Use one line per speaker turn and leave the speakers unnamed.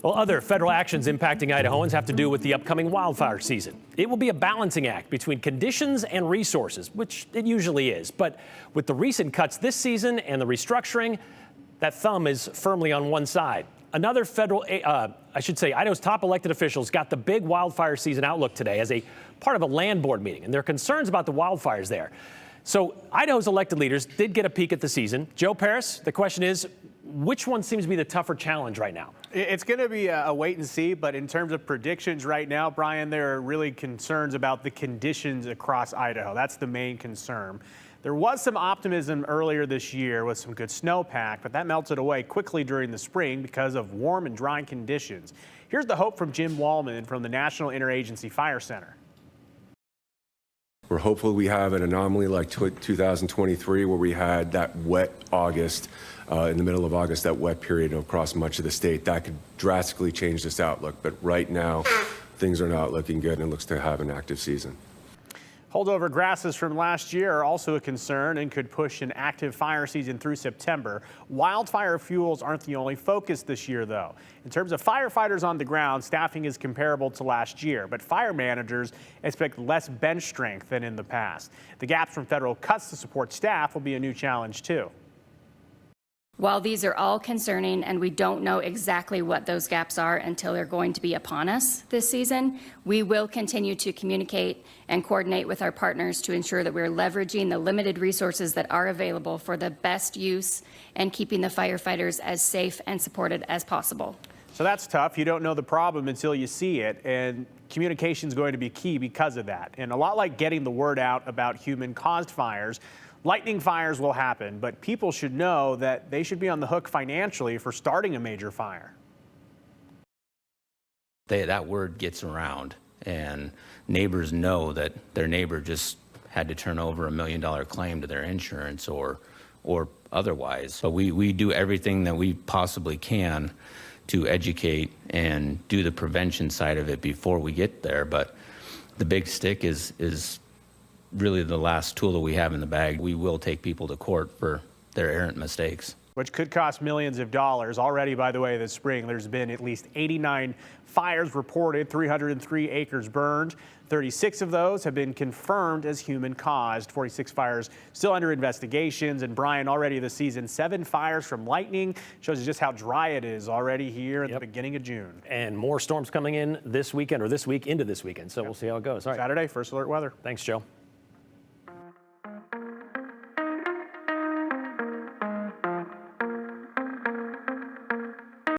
Well, other federal actions impacting Idahoans have to do with the upcoming wildfire season. It will be a balancing act between conditions and resources, which it usually is. But with the recent cuts this season and the restructuring, that thumb is firmly on one side. Another federal, Idaho's top elected officials got the big wildfire season outlook today as a part of a land board meeting, and there are concerns about the wildfires there. So Idaho's elected leaders did get a peek at the season. Joe Paris, the question is, which one seems to be the tougher challenge right now?
It's going to be a wait and see, but in terms of predictions right now, Brian, there are really concerns about the conditions across Idaho. That's the main concern. There was some optimism earlier this year with some good snowpack, but that melted away quickly during the spring because of warm and dry conditions. Here's the hope from Jim Wallman from the National Interagency Fire Center.
We're hopeful we have an anomaly like 2023 where we had that wet August, in the middle of August, that wet period across much of the state. That could drastically change this outlook, but right now things are not looking good and it looks to have an active season.
Holdover grasses from last year are also a concern and could push an active fire season through September. Wildfire fuels aren't the only focus this year, though. In terms of firefighters on the ground, staffing is comparable to last year, but fire managers expect less bench strength than in the past. The gaps from federal cuts to support staff will be a new challenge, too.
While these are all concerning and we don't know exactly what those gaps are until they're going to be upon us this season, we will continue to communicate and coordinate with our partners to ensure that we're leveraging the limited resources that are available for the best use and keeping the firefighters as safe and supported as possible.
So that's tough. You don't know the problem until you see it, and communication is going to be key because of that. And a lot like getting the word out about human-caused fires, lightning fires will happen, but people should know that they should be on the hook financially for starting a major fire.
That word gets around, and neighbors know that their neighbor just had to turn over $1 million claim to their insurance or otherwise. So we do everything that we possibly can to educate and do the prevention side of it before we get there. But the big stick is really the last tool that we have in the bag. We will take people to court for their errant mistakes,
which could cost millions of dollars. Already, by the way, this spring, there's been at least 89 fires reported, 303 acres burned. 36 of those have been confirmed as human-caused. 46 fires still under investigations. And Brian, already this season, 7 fires from lightning. Shows you just how dry it is already here at the beginning of June.
And more storms coming in this weekend, or this week into this weekend. So we'll see how it goes. All right.
Saturday, first alert weather.
Thanks, Joe.